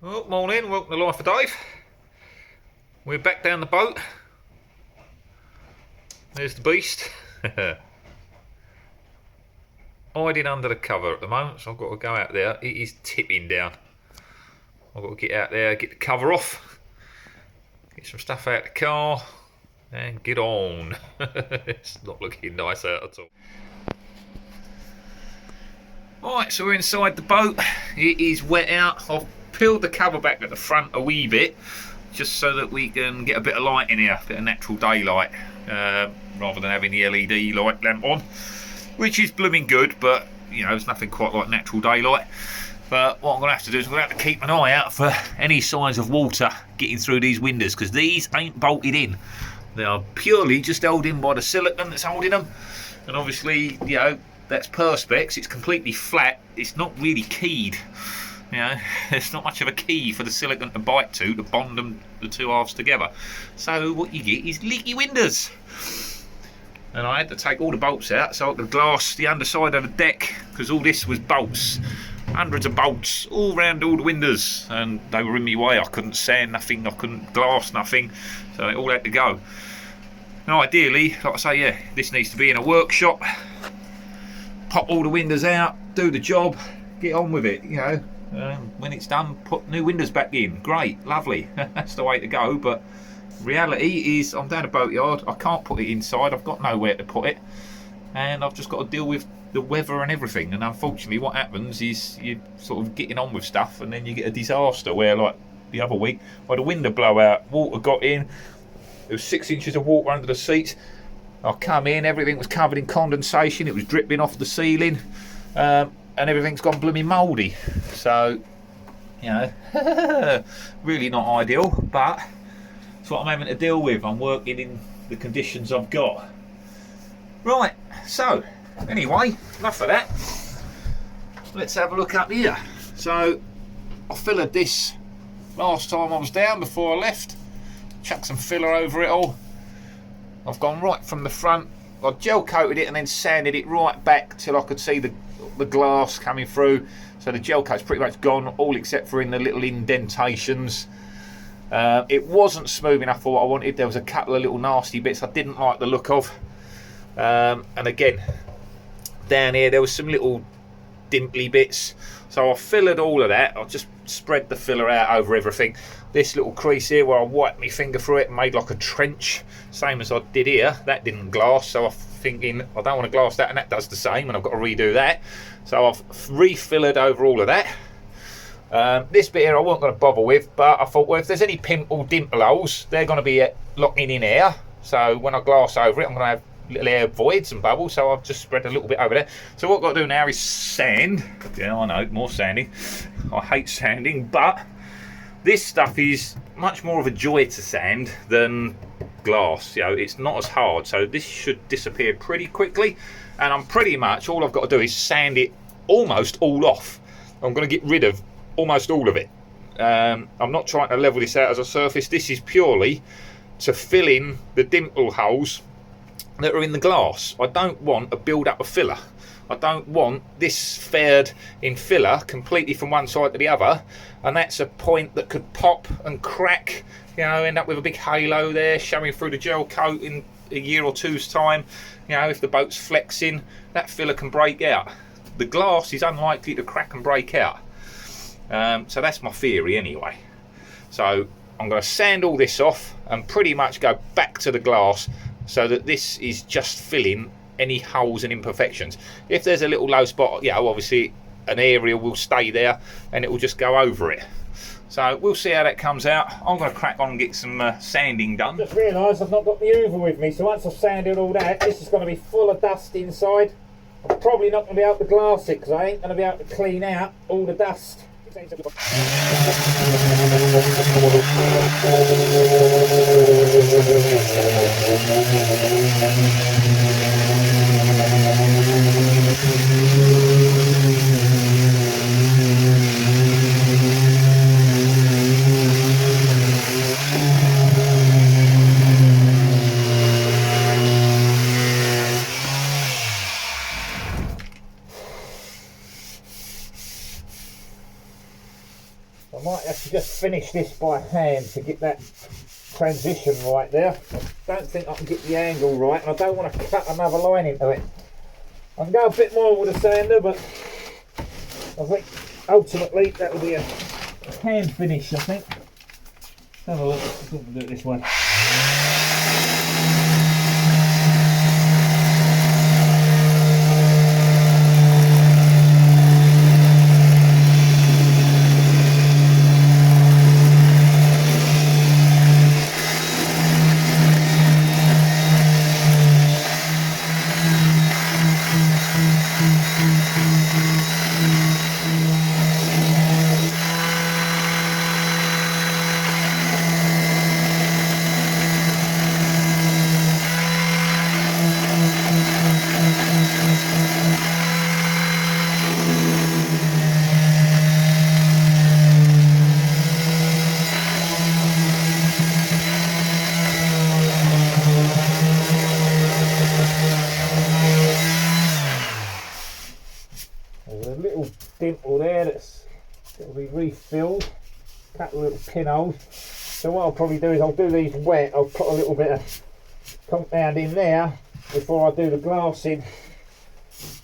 Well, morning, welcome to Life of Dave. We're back down the boat. There's the beast. Hiding under the cover at the moment, so I've got to go out there. It is tipping down. I've got to get out there, get the cover off, get some stuff out of the car, and get on. It's not looking nice out at all. Right, so we're inside the boat. It is wet out. I've peeled the cover back at the front a wee bit, just so that we can get a bit of light in here, a bit of natural daylight, rather than having the LED light lamp on, which is blooming good, but you know, there's nothing quite like natural daylight. But what I'm going to have to do is I'm going to have to keep an eye out for any signs of water getting through these windows, because these ain't bolted in. They are purely just held in by the silicone that's holding them. And obviously, you know, that's perspex, it's completely flat, it's not really keyed. You know, there's not much of a key for the silicone to bite to bond them, the two halves together. So what you get is leaky windows. And I had to take all the bolts out so I could glass the underside of the deck, because all this was bolts. Hundreds of bolts all round all the windows, and they were in my way. I couldn't sand nothing, I couldn't glass nothing, so it all had to go. Now ideally, like I say, yeah, this needs to be in a workshop. Pop all the windows out, do the job, get on with it, you know. When it's done, put new windows back in. Great, lovely, that's the way to go. But reality is I'm down a boatyard, I can't put it inside, I've got nowhere to put it, and I've just got to deal with the weather and everything. And unfortunately what happens is you're sort of getting on with stuff, and then you get a disaster where, like the other week, the window blew out, water got in, there was 6 inches of water under the seats. I come in, everything was covered in condensation, it was dripping off the ceiling, and everything's gone blooming mouldy. So, you know, really not ideal, but it's what I'm having to deal with. I'm working in the conditions I've got. Right, so anyway, enough of that. Let's have a look up here. So I fillered this last time I was down before I left. Chucked some filler over it all. I've gone right from the front. I gel coated it and then sanded it right back till I could see the glass coming through. So the gel coat's pretty much gone, all except for in the little indentations. It wasn't smooth enough for what I wanted. There was a couple of little nasty bits I didn't like the look of. And again, down here there was some little dimply bits. So I fillered all of that. I just spread the filler out over everything. This little crease here where I wiped my finger through it and made like a trench, same as I did here, that didn't glass, so I'm thinking I don't want to glass that, and that does the same, and I've got to redo that. So I've refillered over all of that. This bit here I wasn't going to bother with, but I thought, well, if there's any pimple dimple holes, they're going to be locking in air, so when I glass over it I'm going to have little air voids and bubbles, so I've just spread a little bit over there. So what I've got to do now is sand. Yeah, I know, more sanding. I hate sanding, but this stuff is much more of a joy to sand than glass. You know, it's not as hard, so this should disappear pretty quickly. And I'm pretty much, all I've got to do is sand it almost all off. I'm going to get rid of almost all of it. I'm not trying to level this out as a surface. This is purely to fill in the dimple holes that are in the glass. I don't want a build up of filler. I don't want this fared in filler completely from one side to the other, and that's a point that could pop and crack, you know, end up with a big halo there showing through the gel coat in a year or two's time. You know, if the boat's flexing, that filler can break out. The glass is unlikely to crack and break out. So that's my theory anyway. So I'm going to sand all this off and pretty much go back to the glass, so that this is just filling any holes and imperfections. If there's a little low spot, yeah, obviously an area will stay there and it will just go over it. So we'll see how that comes out. I'm going to crack on and get some sanding done. Just realised I've not got the hoover with me, so once I've sanded all that, this is going to be full of dust inside. I'm probably not going to be able to glass it because I ain't going to be able to clean out all the dust. I might have to just finish this by hand to get that transition right there. I don't think I can get the angle right, and I don't want to cut another line into it. I can go a bit more with a sander, but I think ultimately that will be a hand finish, I think. Let's have a look. I think we'll do it this way. There's a little dimple there that's got to be refilled, a couple of little pinholes. So what I'll probably do is I'll do these wet, I'll put a little bit of compound in there before I do the glassing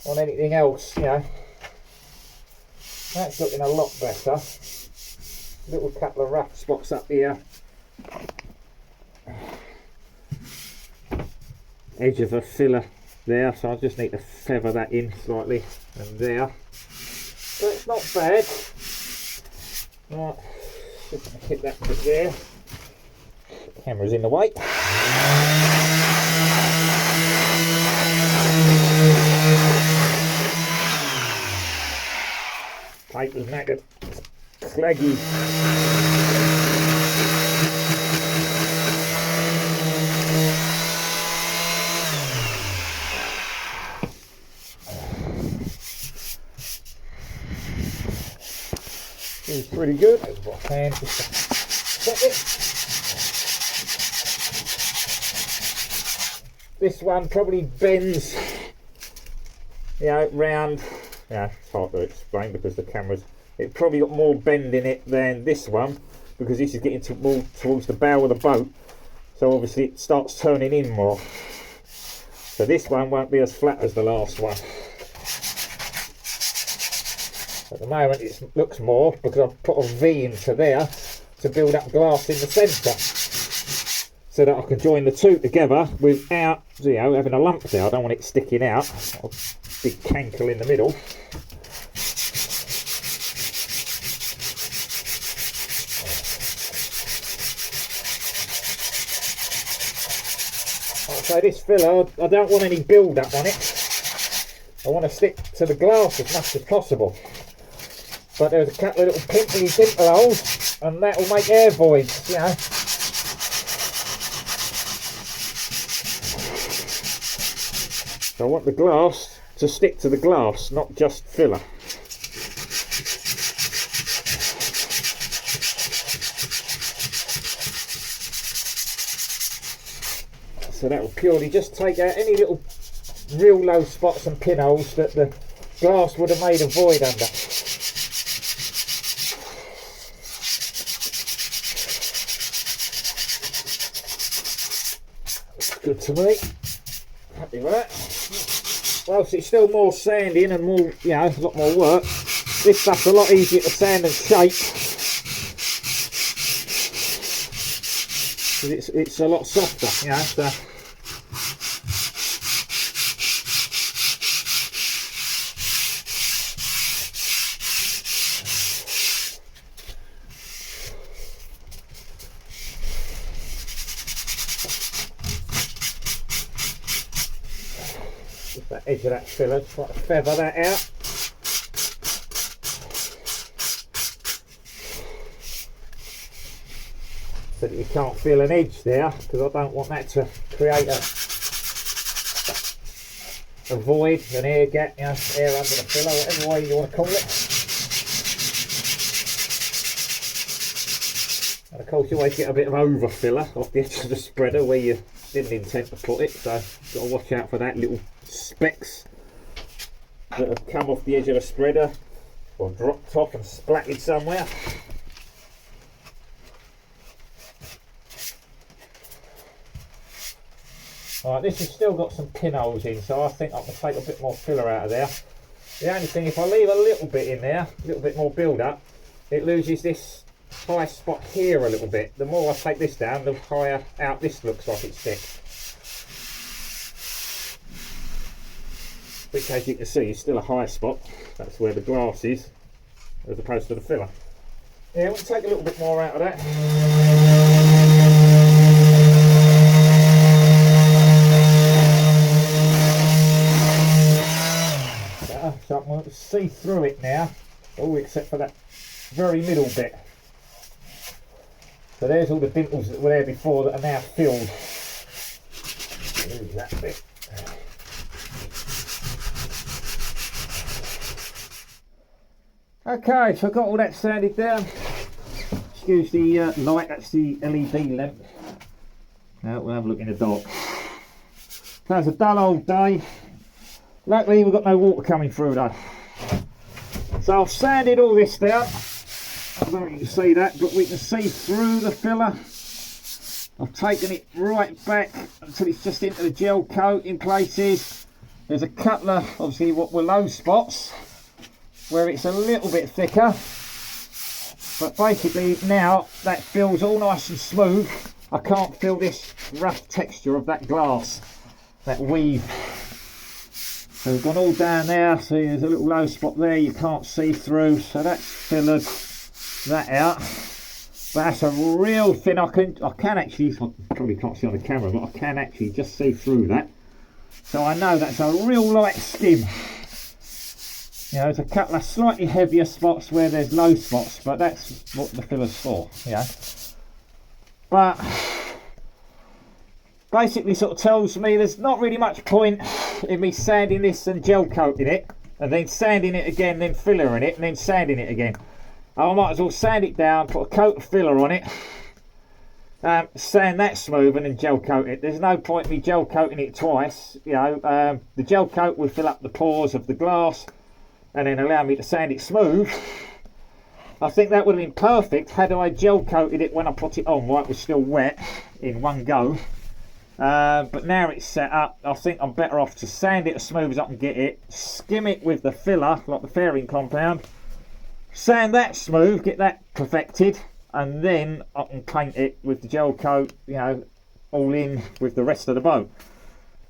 on anything else, you know. That's looking a lot better. Little couple of rough spots up here. Edge of a filler there, so I just need to feather that in slightly and there. So it's not bad. Right, just hit that bit there. Camera's in the way. Paper's knackered. Claggy. Feels pretty good. There's my hand just a second. This one probably bends, you know, round. Yeah, it's hard to explain because the camera's. It probably got more bend in it than this one because this is getting more towards the bow of the boat. So obviously it starts turning in more. So this one won't be as flat as the last one. At the moment it looks more because I've put a V into there to build up glass in the centre so that I can join the two together without, you know, having a lump there. I don't want it sticking out. A big cankle in the middle. So this filler, I don't want any build up on it. I want to stick to the glass as much as possible. But there's a couple of little pimply dimple holes and that will make air voids, you know. So I want the glass to stick to the glass, not just filler. So that will purely just take out any little real low spots and pinholes that the glass would have made a void under. Looks good to me. Happy with that. Whilst it's still more sanding and more, you know, a lot more work, this stuff's a lot easier to sand and shape. Because it's a lot softer, you know. So just that edge of that filler, try to feather that out. So that you can't feel an edge there, because I don't want that to create a void, an air gap, you know, air under the filler, whatever way you want to call it. And of course you always get a bit of over filler off the edge of the spreader where you didn't intend to put it, so you've got to watch out for that, little specks that have come off the edge of the spreader or dropped off and splattered somewhere. Right, this has still got some pinholes in, so I think I can take a bit more filler out of there. The only thing, if I leave a little bit in there, a little bit more build up, it loses this high spot here a little bit. The more I take this down, the higher out this looks like it's thick. Which, as you can see, is still a high spot. That's where the glass is, as opposed to the filler. Yeah, we'll take a little bit more out of that. So I can see through it now, all except for that very middle bit. So there's all the dimples that were there before that are now filled. Move that bit. Okay, so I've got all that sanded down. Excuse the light, that's the LED lamp. Now we'll have a look in the dark. So it's a dull old day. Luckily we've got no water coming through though. So I've sanded all this down. I don't know if you can see that, but we can see through the filler. I've taken it right back until it's just into the gel coat in places. There's a couple of, obviously, what were low spots where it's a little bit thicker. But basically now that feels all nice and smooth. I can't feel this rough texture of that glass, that weave. So we've gone all down there, see there's a little low spot there you can't see through, so that's fillered that out. But that's a real thin, I can actually, I probably can't see on the camera, but I can actually just see through that. So I know that's a real light skim. You know, there's a couple of slightly heavier spots where there's low spots, but that's what the filler's for, you know. But basically sort of tells me there's not really much point in me sanding this and gel coating it, and then sanding it again, then fillering it, and then sanding it again. I might as well sand it down, put a coat of filler on it, sand that smooth, and then gel coat it. There's no point in me gel coating it twice. You know, the gel coat will fill up the pores of the glass and then allow me to sand it smooth. I think that would have been perfect had I gel coated it when I put it on while it was still wet in one go. But now it's set up, I think I'm better off to sand it as smooth as I can get it, skim it with the filler, like the fairing compound, sand that smooth, get that perfected, and then I can paint it with the gel coat, you know, all in with the rest of the boat.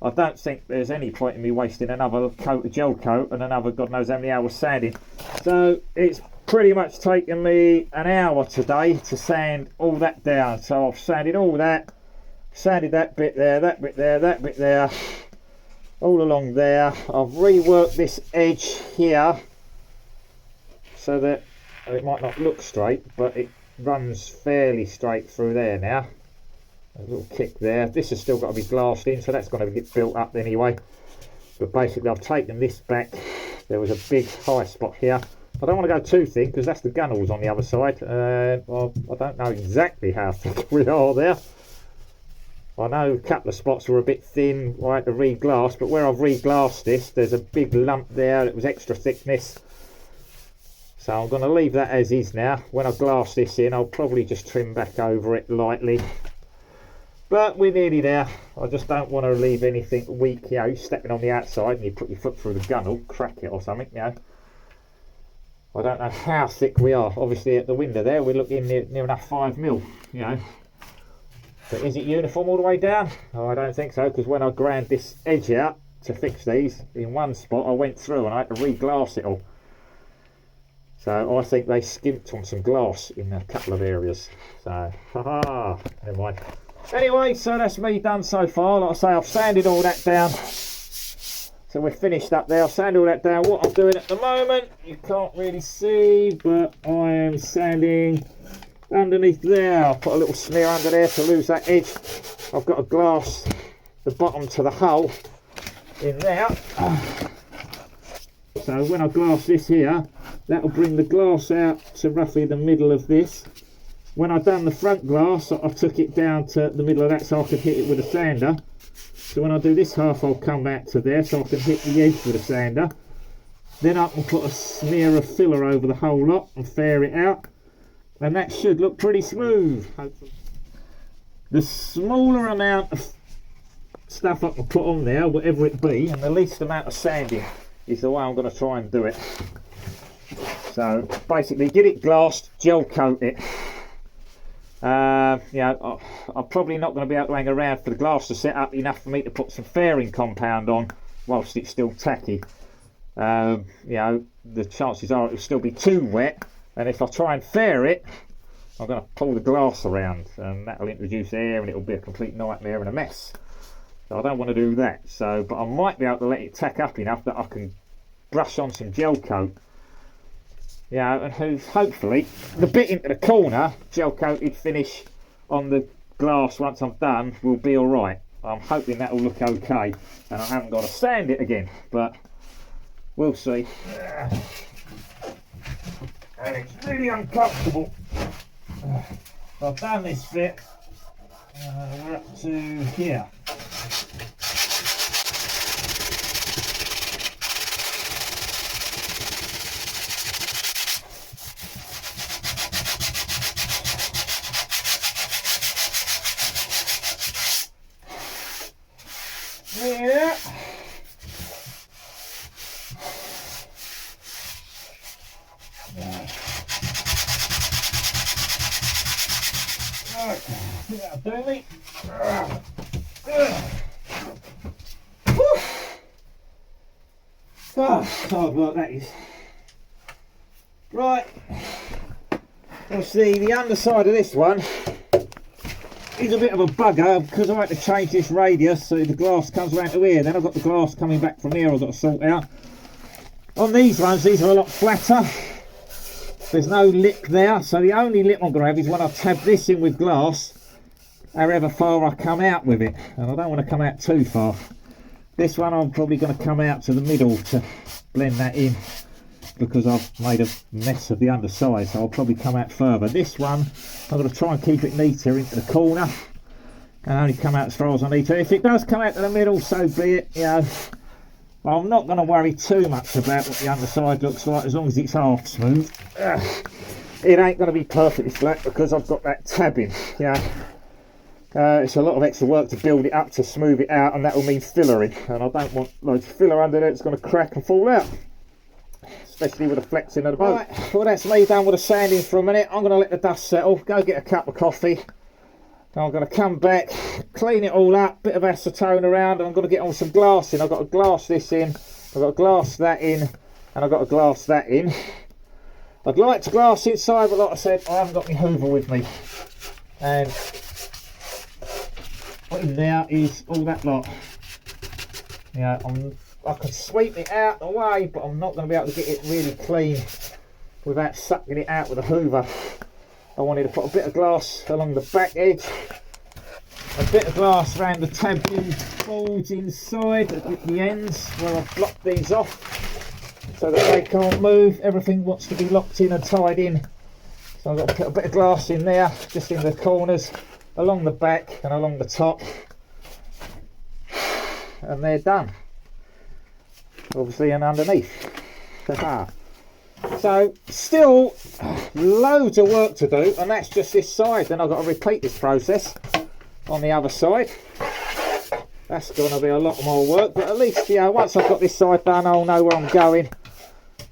I don't think there's any point in me wasting another coat of gel coat and another God knows how many hours sanding. So it's pretty much taken me an hour today to sand all that down. So I've sanded all that, sanded that bit there, that bit there, that bit there, all along there. I've reworked this edge here so that it might not look straight, but it runs fairly straight through there now. A little kick there. This has still got to be glassed in, so that's going to get built up anyway. But basically I've taken this back. There was a big high spot here. I don't want to go too thin because that's the gunnels on the other side. Well, I don't know exactly how thick we are there. I know a couple of spots were a bit thin, I had to re-glass, but where I've re-glassed this, there's a big lump there that was extra thickness. So I'm going to leave that as is now. When I glass this in, I'll probably just trim back over it lightly. But we're nearly there. I just don't want to leave anything weak. You know, you're stepping on the outside and you put your foot through the gunnel, crack it or something, you know. I don't know how thick we are. Obviously at the window there, we're looking near enough 5mm, you know. But is it uniform all the way down? Oh, I don't think so, because when I ground this edge out to fix these, in one spot I went through and I had to re-glass it all. So I think they skimped on some glass in a couple of areas. So, haha, never mind. Anyway, so that's me done so far. Like I say, I've sanded all that down. So we're finished up there. I've sanded all that down. What I'm doing at the moment, you can't really see, but I am sanding underneath there. I'll put a little smear under there to lose that edge. I've got to glass the bottom to the hull in there. So when I glass this here, that'll bring the glass out to roughly the middle of this. When I've done the front glass, I took it down to the middle of that so I could hit it with a sander. So when I do this half, I'll come back to there so I can hit the edge with a sander. Then I can put a smear of filler over the whole lot and fair it out. And that should look pretty smooth. The smaller amount of stuff I can put on there, whatever it be, and the least amount of sanding is the way I'm going to try and do it. So basically get it glassed, gel coat it. I'm probably not going to be able to hang around for the glass to set up enough for me to put some fairing compound on whilst it's still tacky. The chances are it'll still be too wet, and if I try and fair it, I'm going to pull the glass around, and that'll introduce air and it'll be a complete nightmare and a mess. So I don't want to do that. So, but I might be able to let it tack up enough that I can brush on some gel coat. And hopefully the bit into the corner, gel coated finish on the glass once I'm done, will be alright. I'm hoping that'll look okay, and I haven't got to sand it again, but we'll see. And it's really uncomfortable. I've done this bit. We're up to here. Yeah. That'll do me. Hard work that is. Right. Obviously the underside of this one is a bit of a bugger because I had to change this radius so the glass comes around to here. Then I've got the glass coming back from here I've got to sort out. On these ones, these are a lot flatter. There's no lip there, so the only lip I'm going to have is when I tab this in with glass, however far I come out with it. And I don't want to come out too far. This one I'm probably going to come out to the middle to blend that in, because I've made a mess of the underside, so I'll probably come out further. This one, I'm going to try and keep it neater into the corner and only come out as far as I need to. If it does come out to the middle, so be it. I'm not going to worry too much about what the underside looks like as long as it's half smooth. It ain't going to be perfectly flat because I've got that tabbing. It's a lot of extra work to build it up to smooth it out, and that will mean fillering, and I don't want loads of filler under there. It's going to crack and fall out, especially with the flexing of the boat. Right, well, that's me done with the sanding for a minute. I'm going to let the dust settle, go get a cup of coffee. I'm going to come back, clean it all up, bit of acetone around, and I'm going to get on some glass in. I've got to glass this in, I've got to glass that in, and I've got to glass that in. I'd like to glass inside, but like I said, I haven't got my hoover with me. And what in there is all that lot. I can sweep it out the way, but I'm not going to be able to get it really clean without sucking it out with a hoover. I wanted to put a bit of glass along the back edge, a bit of glass around the tabbing folds inside at the ends where I've blocked these off so that they can't move. Everything wants to be locked in and tied in, so I've got to put a bit of glass in there, just in the corners, along the back and along the top, and they're done. Obviously, and underneath. So still loads of work to do, and that's just this side. Then I've got to repeat this process on the other side. That's going to be a lot more work, but at least once I've got this side done, I'll know where I'm going.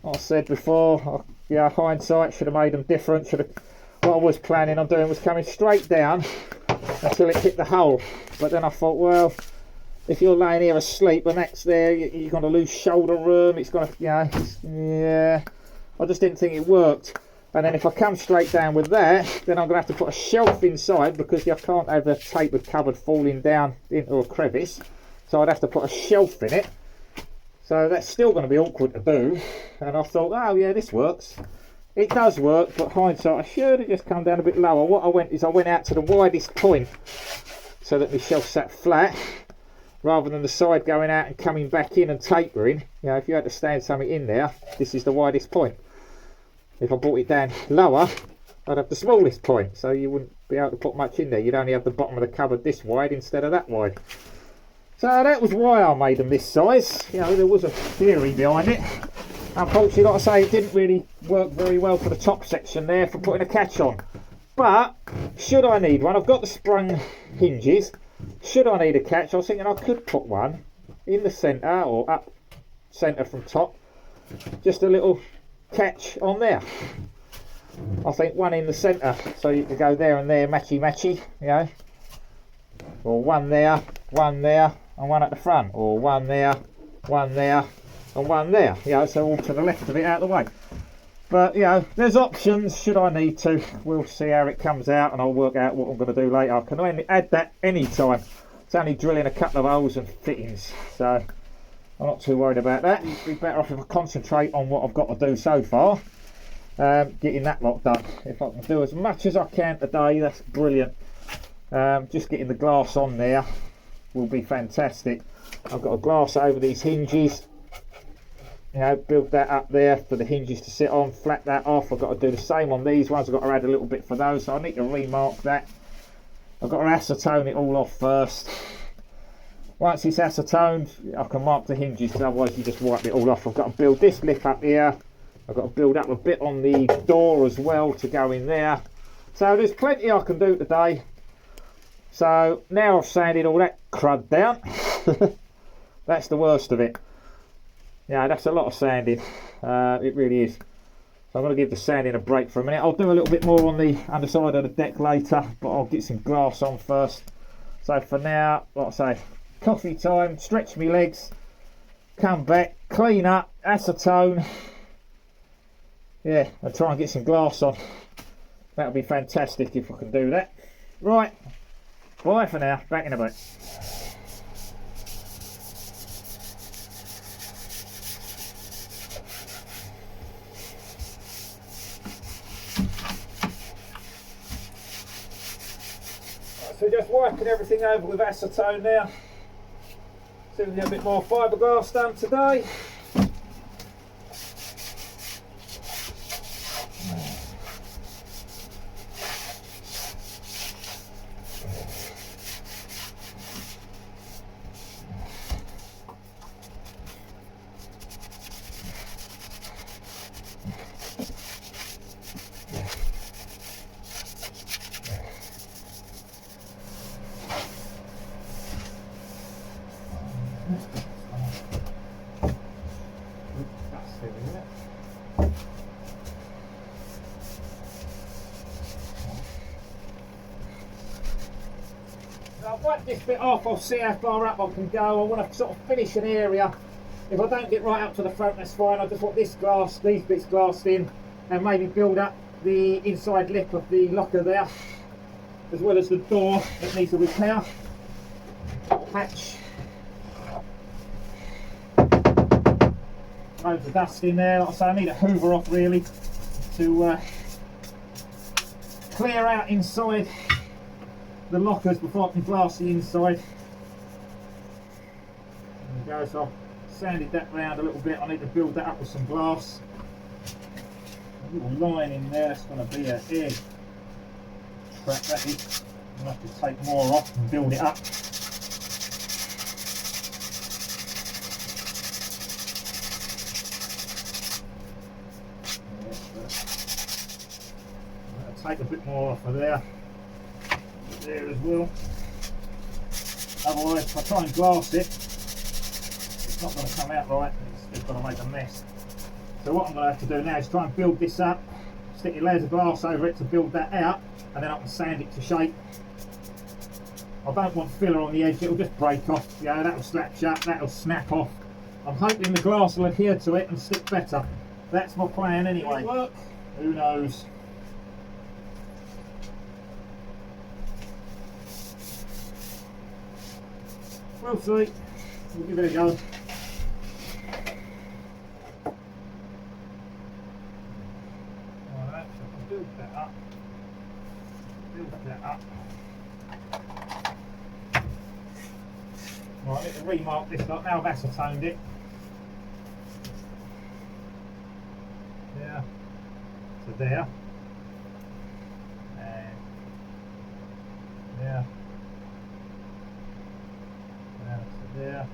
Like I said before, hindsight should have made them different. What I was planning on doing was coming straight down until it hit the hole, but then I thought, well, if you're laying here asleep and that's there, you're going to lose shoulder room. It's going to, I just didn't think it worked. And then if I come straight down with that, then I'm going to have to put a shelf inside, because you can't have a tapered cupboard falling down into a crevice. So I'd have to put a shelf in it. So that's still going to be awkward to do. And I thought, oh yeah, this works. It does work, but hindsight, I should have just come down a bit lower. What I went out to the widest point so that my shelf sat flat, rather than the side going out and coming back in and tapering. If you had to stand something in there, this is the widest point. If I brought it down lower, I'd have the smallest point, so you wouldn't be able to put much in there. You'd only have the bottom of the cupboard this wide instead of that wide. So that was why I made them this size. There was a theory behind it. Unfortunately, like I say, it didn't really work very well for the top section there for putting a catch on. But should I need one, I've got the sprung hinges. Should I need a catch, I was thinking I could put one in the centre or up centre from top. Just a little catch on there. I think one in the centre, so you could go there and there, matchy, you know. Or one there, and one at the front. Or one there, and one there. You know, so all to the left of it, out of the way. But, you know, there's options should I need to. We'll see how it comes out and I'll work out what I'm going to do later. I can only add that any time. It's only drilling a couple of holes and fittings. So I'm not too worried about that. It'd be better off if I concentrate on what I've got to do so far. Getting that lot done. If I can do as much as I can today, that's brilliant. Just getting the glass on there will be fantastic. I've got a glass over these hinges. You know, build that up there for the hinges to sit on, flat that off. I've got to do the same on these ones. I've got to add a little bit for those, so I need to remark that. I've got to acetone it all off first. Once it's acetoned, I can mark the hinges, because otherwise you just wipe it all off. I've got to build this lip up here. I've got to build up a bit on the door as well to go in there. So there's plenty I can do today. So now I've sanded all that crud down. That's the worst of it. Yeah, that's a lot of sanding. It really is. So I'm going to give the sanding a break for a minute. I'll do a little bit more on the underside of the deck later, but I'll get some glass on first. So for now, like I say, coffee time, stretch my legs, come back, clean up, acetone. Yeah, and try and get some glass on. That'll be fantastic if I can do that. Right, bye for now, back in a bit. So just wiping everything over with acetone now. See if we get a bit more fiberglass done today. I'll wipe this bit off, I'll see how far up I can go. I want to sort of finish an area. If I don't get right up to the front, that's fine. I just want this glass, these bits glassed in, and maybe build up the inside lip of the locker there, as well as the door that needs a repair. Hatch. Loads of dust in there. Like I say, I need a hoover off really to clear out inside the lockers before I can glass the inside. There we go, so I've sanded that round a little bit. I need to build that up with some glass. A little line in there, that's going to be a egg. Crap, that is. I'm going to have to take more off and build it up. Take a bit more off of there as well. Otherwise, if I try and glass it, it's not going to come out right. It's going to make a mess. So what I'm going to have to do now is try and build this up, stick your layers of glass over it to build that out, and then I can sand it to shape. I don't want filler on the edge, it'll just break off. Yeah, that'll slap shut, that'll snap off. I'm hoping the glass will adhere to it and stick better. That's my plan anyway. Who knows? We'll see. We'll give it a go. Alright, so I can build that up. Build that up. Right, I need to remark this lot. Now I've acetoned it. There. To there. And there. There.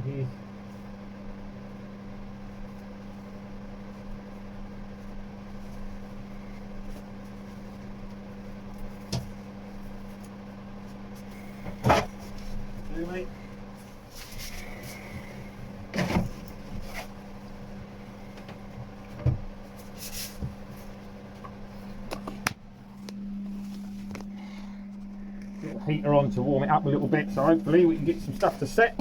Indeed. Get the heater on to warm it up a little bit, so hopefully we can get some stuff to set.